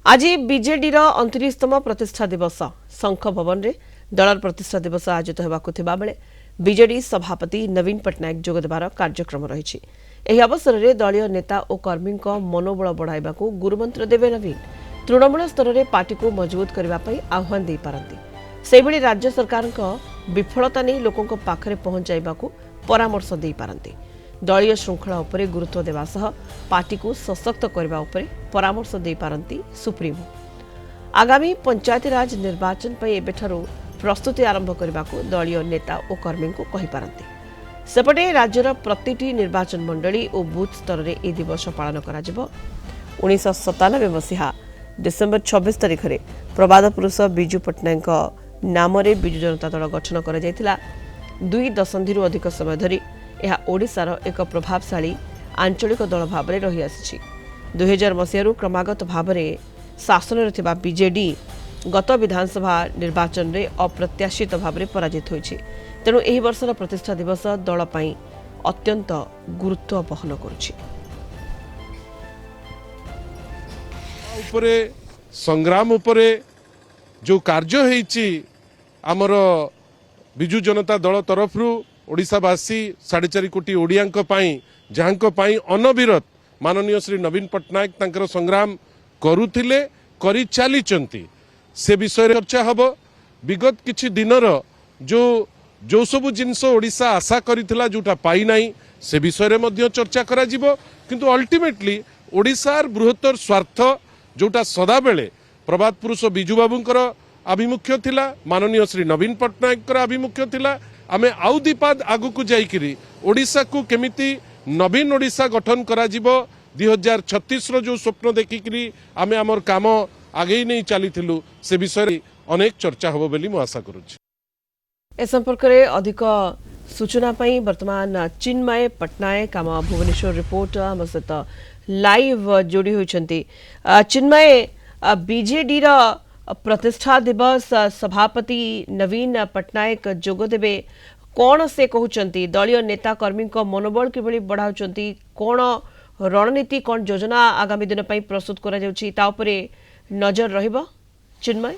आज बीजेडी 29तम प्रतिष्ठा दिवस शंख भवन में दल प्रतिष्ठा दिवस आयोजित होगा बेले बीजेडी सभापति नवीन पट्टनायक जोगदेवार कार्यक्रम रही। अवसर में दलीय नेता और कर्मी मनोबल बढ़ावा गुरुमंत्र देवे नवीन तृणमूल स्तर में पार्टी को मजबूत करने आह्वान दे पारती। से भली राज्य सरकार विफलता नहीं लोकों पाखरे पहुंचाइबा परामर्श दे पारती। दलीय श्रृंखला उपरे गुरुत्व देवा सह पार्टी को सशक्त करने उपरे परामर्श दे पारती सुप्रीमो। आगामी पंचायतीराज निर्वाचन पर एबेठारु प्रस्तुति आरंभ करने को दलीय नेता और कर्मी को कहि पारती। सेपटे राज्यर प्रतिटी निर्वाचन मंडली और बूथ स्तर में यह दिवस पालन करा जिवो। 1997 मसीहा डिसेम्बर 26 तारिख में प्रबाद पुरुष बिजू पट्टनायक नाम बिजू जनता दल गठन कर 2 दशंधि अधिक समय धरी यह ओडिशार एक प्रभावशाली आंचलिक दल भाव में रही आसी। 2000 मसीह क्रमागत भाव में शासन में बीजेडी गत विधानसभा निर्वाचन में अप्रत्याशित भाव में पराजित होइछि। तेणु एही वर्षर प्रतिष्ठा दिवस दल पई अत्यंत गुरुत्व बहन करुछि। उपरे संग्राम उपरे जो कार्य हेछि आमर बिजू जनता दल तरफरु ओडिशावासी 4.5 कोटी ओडियांक पाई जहाँक पाई अनविरत माननीय श्री नवीन पट्टनायक तांकर संग्राम करुथिले करि चालिचंती से विषय चर्चा हब। विगत किछि दिनर जो जो सबु जिनस ओडिशा आशा करिथिला जोटा पाई नाही से विषय मध्य चर्चा करा जिवो। किंतु अल्टीमेटली ओडिशार बृहत्तर स्वार्थ जोटा सदा बेले प्रभात पुरुष बिजू बाबूंकर आभिमुख्य थिला, माननीय श्री नवीन पट्टनायक आभिमुख्य थिला। आमे आउ दीपाद आगु को जाइकिरी ओडिशा को केमिति नवीन ओडिशा गठन करा जिवो 2036 रो जो स्वप्न देखिकिरी आमे हमर काम आगे नहीं चलीथिलु से विषय अनेक चर्चा होबो बेली मु आशा करूछि। ए संपर्क में अधिक सूचना पाई वर्तमान चिन्मय पट्टनायक आम भुवनेश्वर रिपोर्ट आम सहित लाइव जोड़ी होइछंती। चिन्मय, बीजेडी प्रतिष्ठा दिवस सभापति नवीन पट्टनायक जोगदेवे कौन से कहउछंती दलीय नेता कर्मी मनोबल किभली बढ़ाउछंती, कौन रणनीति कौन योजना आगामी दिन पई प्रस्तुत करा जाउछि ता उपरे नजर रहिबो। चिन्मय,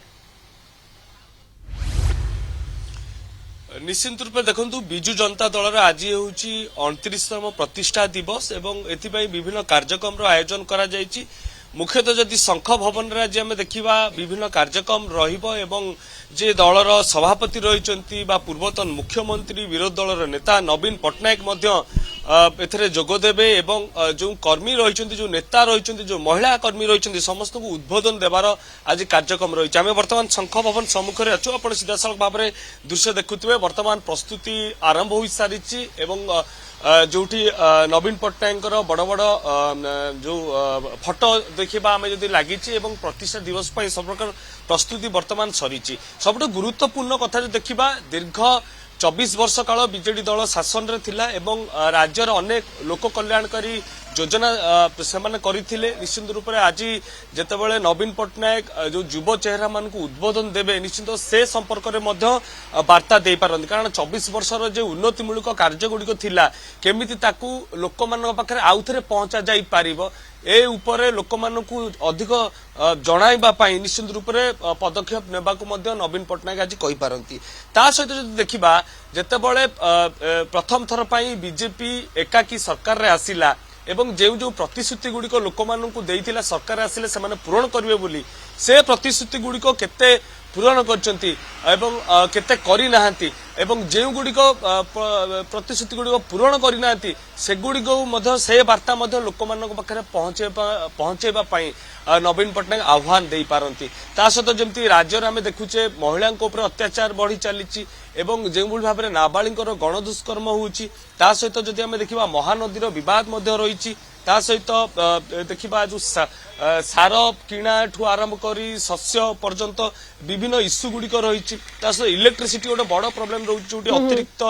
निश्चित रूप में देखु बिजू जनता दल आज हूँ 29तम प्रतिष्ठा दिवस एवं एथिपाई विभिन्न कार्यक्रम आयोजन करा जायछि। मुख्यतः जदि शंख भवन रे आज आम देखा विभिन्न कार्यक्रम रहिबो एवं जे दलर सभापति रही पूर्वतन मुख्यमंत्री विरोधी दलर नेता नवीन पट्टनायक एथरे जोगदेवे एवं जो कर्मी रही जो नेता रही जो महिला कर्मी रही समस्त को उद्बोधन देवार आज कार्यक्रम रही। आम बर्तमान शंख भवन सम्मुख में अच्छु आप सीधासल भाव में दृश्य देखुवे। बर्तमान प्रस्तुति आरंभ हो सारी जो नवीन पट्टनायक बड़ बड़ जो फोटो देखा आम जो लगी प्रतिष्ठा दिवस पर सब प्रकार प्रस्तुति बर्तमान सरी। सबुठ गुरुत्वपूर्ण कथा जो देखा दीर्घ 24 वर्ष काल बीजेडी दल शासन रे थिला एवं राज्यर अनेक लोक कल्याणकारी योजना सेमाने करिथिले। निश्चित रूप से आज जेतेबेले नवीन पट्टनायक जो युव चेहरा मान को उद्बोधन देवे निश्चित से संपर्क में मध्य वार्ता दे पारନ୍ତି। कारण 24 वर्षर जो उन्नतिमूलक कार्य गुड़िक थिला केमिति ताकू लोक मान पाखरे आउ थरे पहुंचा जाई पारिबो ए उपरे लोक मान को अधिक जणाइबा पाई निश्चित रूप से पदक्षेप नेबाकू मध्य नवीन पट्टनायक आज कहि पारନ୍ତି। ता सहित जदि देखिबा जेतेबेले प्रथम थर पाई बीजेपी एकाकी सरकार रे आसिला एवं जो जो प्रतिश्रुति गुड़िक लोक मानू देइथिला सरकार आसिले से पूरण करिवे बोली से प्रतिश्रुति गुड़िक केते पूरण करचंती एवं केते करि नाहंती एवं जे गुड़िक प्रतिश्रुति गुड़िक पूरण करि नाहंती से गुड़िक मध्य से वार्ता मध्य लोक मानक पाखरे पहुंचेबा पई नवीन पट्टनायक आह्वान दे पारନ୍ତି। ता सहित जमती राज्य आम देखुचे महिलांक ऊपर अत्याचार बढ़ी चली एवं जो भाव में नाबालिकर गणदुष्कर्म होउची ता सहित जदि आम देखिबा महानदीर विवाद मध्य रही ता सहित देखिबा जो सार किणा ठू आरंभ करी शस्य पर्यंत विभिन्न इश्यू गुड़िक रही सहित इलेक्ट्रिसिटी गोटे बड़ प्रोब्लेम रोचे जो अतिरिक्त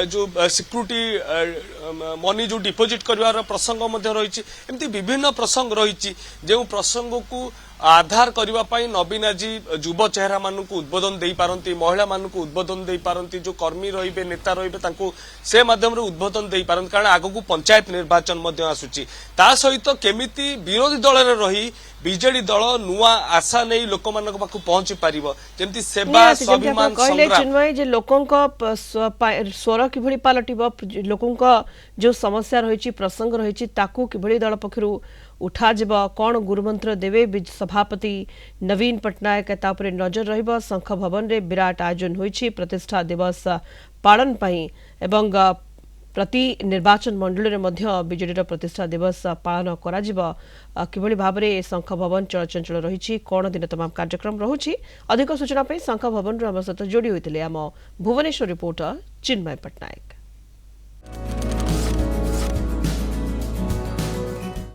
जो सिक्यूरीटी मनी जो डिपोजिट कर प्रसंग रही एमती विभिन्न प्रसंग रही जो प्रसंग को आधार करने नवीन आज युव चेहरा मानक उद्बोधन दे पारନ୍ତି, महिला मानक उद्बोधन दे पारନ୍ତି, जो कर्मी रहिबे नेता रहिबे से माध्यम उद्बोधन दे पारନ୍ତି। कारण आगक पंचायत निर्वाचन आसूची ता सहित केमिति विरोधी दल रही ବିଜେଡି ଦଳ ନୂଆ ଆଶା ନେଇ ଲୋକମାନଙ୍କ ପାଖକୁ ପହଞ୍ଚି ପାରିବ ଯେମିତି ସେବା ନିହାତି, ଯେମିତି ସ୍ୱାଭିମାନ ଆପଣ କହିଲେ ସଂଗ୍ରାମ ଚିନ୍ମୟ ଯେ ଲୋକଙ୍କ ସ୍ୱର କିଭଳି ପାଲଟିବ ଲୋକଙ୍କ ଯୋଉ ସମସ୍ୟା ରହିଛି ପ୍ରସଙ୍ଗ ରହିଛି ତାକୁ କିଭଳି ଦଳ ପକ୍ଷରୁ ଉଠାଯିବ କଣ ଗୁରୁମନ୍ତ୍ର ଦେବେ ସଭାପତି ନବୀନ ପଟ୍ଟନାୟକ ତା ଉପରେ ନଜର ରହିବ ଶଙ୍ଖ ଭବନରେ ବିରାଟ ଆୟୋଜନ ହୋଇଛି ପ୍ରତିଷ୍ଠା ଦିବସ ପାଳନ ପାଇଁ ଏବଂ प्रति निर्वाचन मंडल में बीजेडी प्रतिष्ठा दिवस पालन किभली भाव में शंख भवन चलचंचल रही कौन दिन तमाम कार्यक्रम रहुछि अधिक सूचना शंख भवन आम सहित जोड़ी होते आम भुवनेश्वर रिपोर्टर चिन्मय पट्टनायक।